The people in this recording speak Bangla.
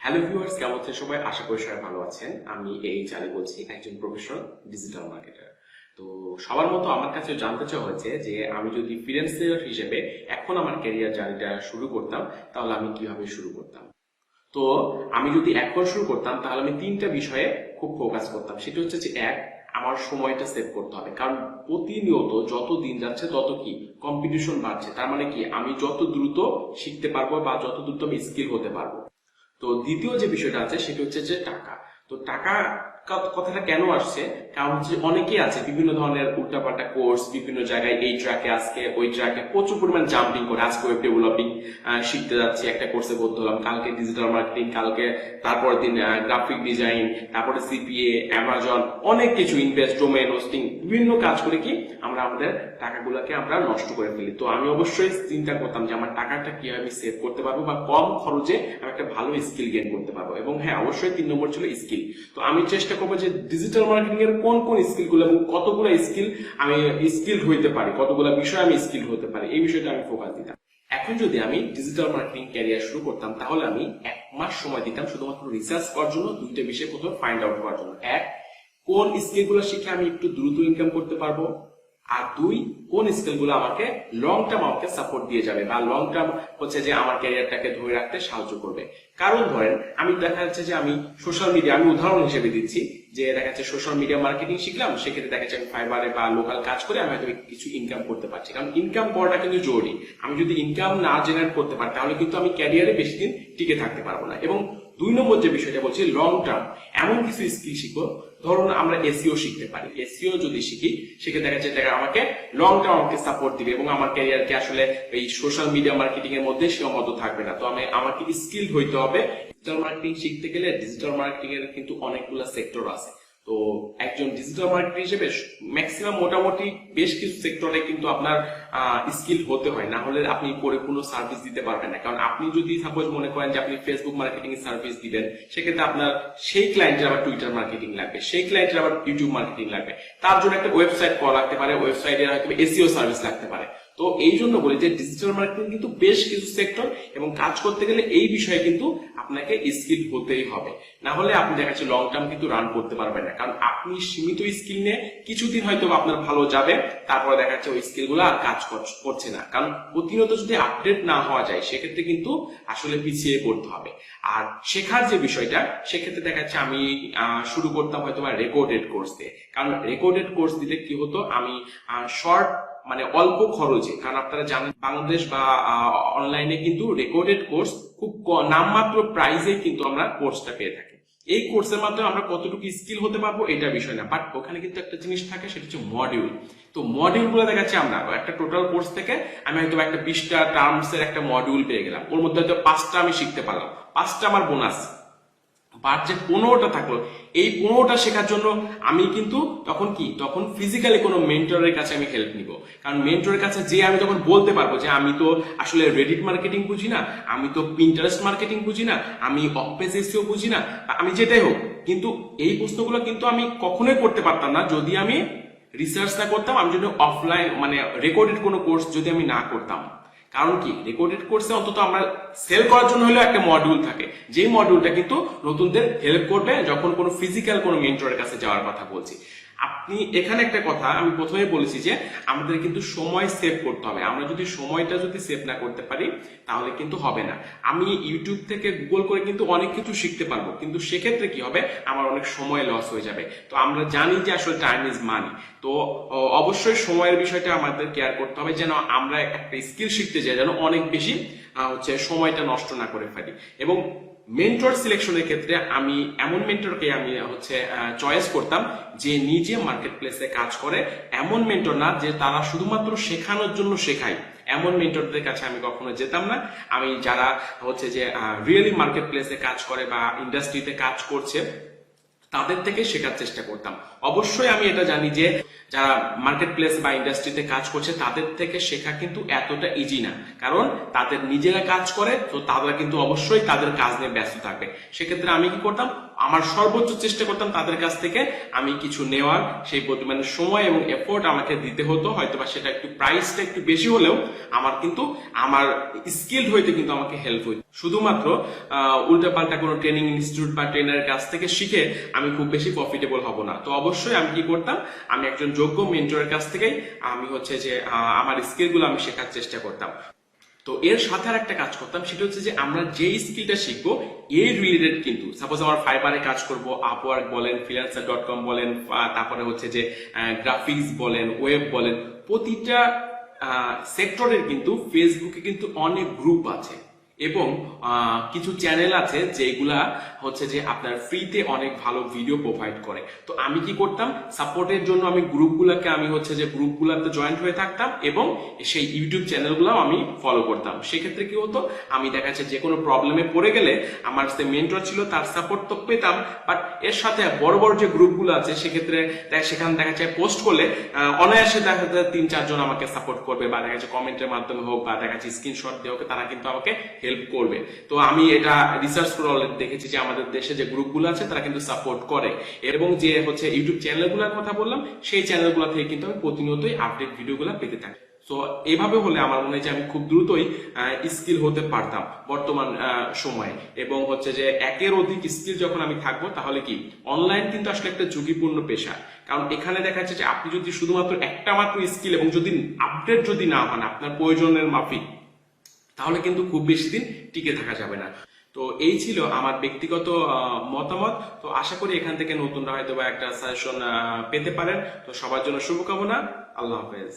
হ্যালো ভিউয়ার্স, কেমন আছেন সবাই? আশা করি সবাই ভালো আছেন। আমি এইচ আলী বলছি, একজন প্রফেশনাল ডিজিটাল মার্কেটার। তো সবার মতো আমার কাছে জানতে চাওয়া হয়েছে যে আমি যদি ফ্রিল্যান্সার হিসেবে এখন আমার ক্যারিয়ার জার্নিটা শুরু করতাম, তাহলে আমি কিভাবে শুরু করতাম। তো আমি যদি এখন শুরু করতাম তাহলে আমি তিনটা বিষয়ে খুব ফোকাস করতাম। সেটা হচ্ছে যে এক, আমার সময়টা সেভ করতে হবে, কারণ প্রতিনিয়ত যত দিন যাচ্ছে তত কি কম্পিটিশন বাড়ছে। তার মানে কি আমি যত দ্রুত শিখতে পারবো বা যত দ্রুত আমি স্কিল হতে পারবো। তো দ্বিতীয় যে বিষয়টা আছে সেটা হচ্ছে যে টাকা। তো টাকা কথাটা কেন আসছে, কারণ হচ্ছে অনেকেই আছে বিভিন্ন ধরনের উল্টাপাল্টা কোর্স, বিভিন্ন জায়গায় এই ট্র্যাকে আজকে ওই ট্র্যাকে প্রচুর পরিমাণ জাম্পিং করে। আজকে ওয়েব ডেভেলপিং শিখতে যাচ্ছি, একটা কোর্সে ভর্তি হলাম, কালকে ডিজিটাল মার্কেটিং, কালকে তারপর দিন গ্রাফিক ডিজাইন, তারপরে সিপিএ, অ্যামাজন, অনেক কিছু ইনভেস্ট, ডোমেন হোস্টিং, বিভিন্ন কাজ করে কি আমরা আমাদের টাকাগুলোকে আমরা নষ্ট করে ফেলি। তো আমি অবশ্যই চিন্তা করতাম যে আমার টাকাটা কিভাবে আমি সেভ করতে পারবো বা কম খরচে আমি একটা ভালো স্কিল গেইন করতে পারবো। এবং হ্যাঁ, অবশ্যই 3 নম্বর ছিল স্কিল। তো আমি চেষ্টা করবো যে ডিজিটাল মার্কেটিং এর কোন কোন স্কিল গুলো এবং কতগুলো স্কিল আমি স্কিল হইতে পারি, কতগুলো বিষয় আমি স্কিল হতে পারি, এই বিষয়টা আমি ফোকাস দিতাম। এখন যদি আমি ডিজিটাল মার্কেটিং ক্যারিয়ার শুরু করতাম তাহলে আমি 1 মাস সময় দিতাম শুধুমাত্র রিসার্চ করার জন্য, দুইটা বিষয় প্রথমে ফাইন্ড আউট করার জন্য। এক, কোন স্কিল গুলো শিখে আমি একটু দ্রুত ইনকাম করতে পারবো, আর দুই, কোন স্কিল গুলো আমাকে লং টার্ম আমাকে সাপোর্ট দিয়ে যাবে বা লং টার্ম হচ্ছে যে আমার ক্যারিয়ারটাকে ধরে রাখতে সাহায্য করবে। কারণ ধরেন আমি দেখা যাচ্ছে যে আমি সোশ্যাল মিডিয়া, আমি উদাহরণ হিসেবে দিচ্ছি যে দেখা যাচ্ছে সোশ্যাল মিডিয়া মার্কেটিং শিখলাম, সেক্ষেত্রে দেখা যাচ্ছে আমি ফাইবারে বা লোকাল কাজ করে আমি হয়তো কিছু ইনকাম করতে পারছি, কারণ ইনকাম করাটা কিন্তু জরুরি। আমি যদি ইনকাম না জেনারেট করতে পারি তাহলে কিন্তু আমি ক্যারিয়ারে বেশি দিন টিকে থাকতে পারবো না। এবং 2 নম্বর যে বিষয়টা বলছি, লং টার্ম এমন কিছু স্কিল শিখবো। ধরুন আমরা এসইও শিখতে পারি, এসইও যদি শিখি সেক্ষেত্রে দেখা যাচ্ছে আমাকে লং টার্ম আমাকে সাপোর্ট দিবে এবং আমার ক্যারিয়ারকে আসলে এই সোশ্যাল মিডিয়া মার্কেটিং এর মধ্যে সীমাবদ্ধ থাকবে না। তো আমাকে স্কিল হইতে হবে। ডিজিটাল মার্কেটিং শিখতে গেলে ডিজিটাল মার্কেটিং এর কিন্তু অনেকগুলো সেক্টর আছে। তো একজন ডিজিটাল মার্কেটিং হিসেবে ম্যাক্সিমাম মোটামুটি বেশ কিছু সেক্টরে কিন্তু আপনার স্কিল হতে হয়, না হলে আপনি পরিপূর্ণ সার্ভিস দিতে পারবেন না। কারণ আপনি যদি সাপোজ মনে করেন যে আপনি ফেসবুক মার্কেটিং এর সার্ভিস দিবেন, সেক্ষেত্রে আপনার সেই ক্লায়েন্টের আবার টুইটার মার্কেটিং লাগবে, সেই ক্লায়েন্টের আবার ইউটিউব মার্কেটিং লাগবে, তার জন্য একটা ওয়েবসাইট করা লাগতে পারে, ওয়েবসাইটের হয়তো এসইও সার্ভিস লাগতে পারে। তো এই জন্য বলি যে ডিজিটাল মার্কেটিং কিন্তু বেশ কিছু সেক্টর, এবং কাজ করতে গেলে এই বিষয়ে কিন্তু আপনাকে স্কিল হতেই হবে, না হলে আপনি দেখা যাচ্ছে লং টার্ম কিন্তু রান করতে পারবেন না। কারণ আপনি সীমিত স্কিল নিয়ে কিছুদিন হয়তো আপনার ভালো যাবে, তারপরে দেখা যাচ্ছে ওই স্কিল গুলো আর কাজ করছে না। কারণ প্রতিনিয়ত যদি আপডেট না হওয়া যায় সেক্ষেত্রে কিন্তু আসলে পিছিয়ে পড়তে হবে। আর শেখার যে বিষয়টা, সেক্ষেত্রে দেখা যাচ্ছে আমি শুরু করতাম হয়তো রেকর্ডেড কোর্স দিয়ে। কারণ রেকর্ডেড কোর্স দিলে কি হতো, আমি শর্ট মানে অল্প খরচে, কারণ আপনারা জানেন বাংলাদেশ বা অনলাইনে কিন্তু রেকর্ডেড কোর্স খুব নামমাত্র প্রাইসে কিন্তু আমরা কোর্সটা পেয়ে থাকি। এই কোর্সের মাধ্যমে আমরা কতটুকু স্কিল হতে পারবো এটা বিষয় না, বাট ওখানে কিন্তু একটা জিনিস থাকে, সেটা হচ্ছে মডিউল। তো মডিউল গুলো দেখা যাচ্ছে আমরা একটা টোটাল কোর্স থেকে আমি হয়তো একটা 20টা টার্মস এর একটা মডিউল পেয়ে গেলাম, ওর মধ্যে হয়তো 5টা আমি শিখতে পারলাম, 5টা আমার বোনাস। বাট যে 15টা থাকলো, এই 15টা শেখার জন্য আমি কিন্তু তখন ফিজিক্যালি কোনো মেন্টরের কাছে আমি হেল্প নিব। কারণ মেন্টরের কাছে যে আমি তখন বলতে পারবো যে আমি তো আসলে রেডিট মার্কেটিং বুঝি না, আমি তো পিন্টারেস্ট মার্কেটিং বুঝি না, আমি অফপেজ এসইও বুঝি না, আমি যেটাই হোক। কিন্তু এই প্রশ্নগুলো কিন্তু আমি কখনোই করতে পারতাম না যদি আমি রিসার্চ না করতাম, আমি যদি অফলাইন মানে রেকর্ডেড কোনো কোর্স যদি আমি না করতাম। কারণ কি, রেকর্ডেড কোর্সে অন্তত আমরা সেল করার জন্য হলেও একটা মডিউল থাকে, যে মডিউলটা কিন্তু নতুনদের হেল্প করবে যখন কোনো ফিজিক্যাল কোনো মেন্টরের কাছে যাওয়ার কথা বলছি। আপনি এখানে একটা কথা আমি প্রথমে বলেছি যে আমাদের কিন্তু সময় সেভ করতে হবে। আমরা যদি সময়টা সেভ না করতে পারি তাহলে কিন্তু হবে না। আমি ইউটিউব থেকে গুগল করে কিন্তু অনেক কিছু শিখতে পারবো, কিন্তু সেক্ষেত্রে কি হবে, আমার অনেক সময় লস হয়ে যাবে। তো আমরা জানি যে আসলে টাইম ইজ মানি। তো অবশ্যই সময়ের বিষয়টা আমাদের কেয়ার করতে হবে, যেন আমরা একটা স্কিল শিখতে যাই যেন অনেক বেশি সময়টা নষ্ট না করে ফেলি। এবং মেন্টর সিলেকশনের ক্ষেত্রে আমি এমন মেন্টরকে আমি চয়েস করতাম যে নিজে মার্কেট প্লেসে কাজ করে, এমন মেন্টর না যে তারা শুধুমাত্র শেখানোর জন্য শেখায়, এমন মেন্টরদের কাছে আমি কখনো যেতাম না। আমি যারা রিয়েলি মার্কেট প্লেসে কাজ করে বা ইন্ডাস্ট্রিতে কাজ করছে তাদের থেকে শেখার চেষ্টা করতাম। অবশ্যই আমি এটা জানি যে যারা মার্কেট প্লেস বা ইন্ডাস্ট্রিতে কাজ করছে তাদের থেকে শেখা কিন্তু এতটা ইজি না, কারণ তাদের নিজেরা কাজ করে, তো তারা কিন্তু অবশ্যই তাদের কাজ নিয়ে ব্যস্ত থাকবে। সেক্ষেত্রে আমি কি করতাম, আমার সর্বোচ্চ চেষ্টা করতাম তাদের কাছ থেকে আমি কিছু নেওয়ার, সেই পরিমাণে সময় এবং এফোর্ট আমাকে দিতে হতো, হয়তোবা সেটা একটু প্রাইসটা একটু বেশি হলেও আমার কিন্তু আমার স্কিলড হইতে কিন্তু আমাকে হেল্প হইত। শুধুমাত্র উল্টাপাল্টা কোনো ট্রেনিং ইনস্টিটিউট বা ট্রেনারের কাছ থেকে শিখে আমি খুব বেশি প্রফিটেবল হব না। তো অবশ্যই আমি কি করতাম, আমি একজন যোগ্য মেন্টরের কাছ থেকেই আমি হচ্ছে যে আমার স্কিলগুলো আমি শেখার চেষ্টা করতাম। তো এর সাথে আর একটা কাজ করতাম, সেটা হচ্ছে যে আমরা যে স্কিলটা শিখবো এর রিলেটেড কিন্তু, সাপোজ আমার ফাইবারে কাজ করব, আপওয়ার্ক বলেন, freelancer.com বলেন, তারপরে হচ্ছে যে গ্রাফিক্স বলেন, ওয়েব বলেন, প্রতিটা সেক্টরের কিন্তু ফেসবুকে কিন্তু অনেক গ্রুপ আছে এবং কিছু চ্যানেল আছে যেগুলা হচ্ছে যে আপনার ফ্রিতে অনেক ভালো ভিডিও প্রোভাইড করে। তো আমি কি করতাম, সাপোর্টের জন্য আমি গ্রুপগুলোকে আমি হচ্ছে যে গ্রুপগুলোতে জয়েন্ট হয়ে থাকতাম এবং সেই ইউটিউব চ্যানেলগুলো আমি ফলো করতাম। সেক্ষেত্রে কি হতো, আমি দেখা যাচ্ছে যে কোনো প্রবলেমে পড়ে গেলে আমার যে মেন্টর ছিল তার সাপোর্ট তো পেতাম, বাট এর সাথে বড় বড় যে গ্রুপগুলো আছে সেক্ষেত্রে সেখানে দেখা যায় পোস্ট করলে অনায়াসে দেখা যায় 3-4 জন আমাকে সাপোর্ট করবে, বা দেখা যাচ্ছে কমেন্টের মাধ্যমে হোক বা দেখা যাচ্ছে স্ক্রিনশট দিয়ে হোক, তারা কিন্তু আমাকে হেল্প করবে। তো আমি এটা রিসার্চ করে অলরেডি দেখেছি যে আমাদের দেশে যে গ্রুপগুলো আছে তারা কিন্তু সাপোর্ট করে, এবং যে হচ্ছে ইউটিউব চ্যানেলগুলোর কথা বললাম সেই চ্যানেলগুলো থেকে কিন্তু আমি প্রতিনিয়তই আপডেট ভিডিওগুলো পেতে থাকি। তো এইভাবে হলে আমার মনে হয় যে আমি খুব দ্রুতই স্কিল হতে পারতাম বর্তমান সময়ে, এবং হচ্ছে যে একের অধিক স্কিল যখন আমি থাকবো তাহলে কি অনলাইন কিন্তু আসলে একটা ঝুঁকিপূর্ণ পেশা। কারণ এখানে দেখা যাচ্ছে যে আপনি যদি শুধুমাত্র একটা মাত্র স্কিল এবং যদি আপডেট যদি না হন আপনার প্রয়োজনের মাফিক, তাহলে কিন্তু খুব বেশি দিন টিকে থাকা যাবে না। তো এই ছিল আমার ব্যক্তিগত মতামত। তো আশা করি এখান থেকে নতুনরা হয়তো বা একটা সাজেশন পেতে পারেন। তো সবার জন্য শুভকামনা। আল্লাহ হাফেজ।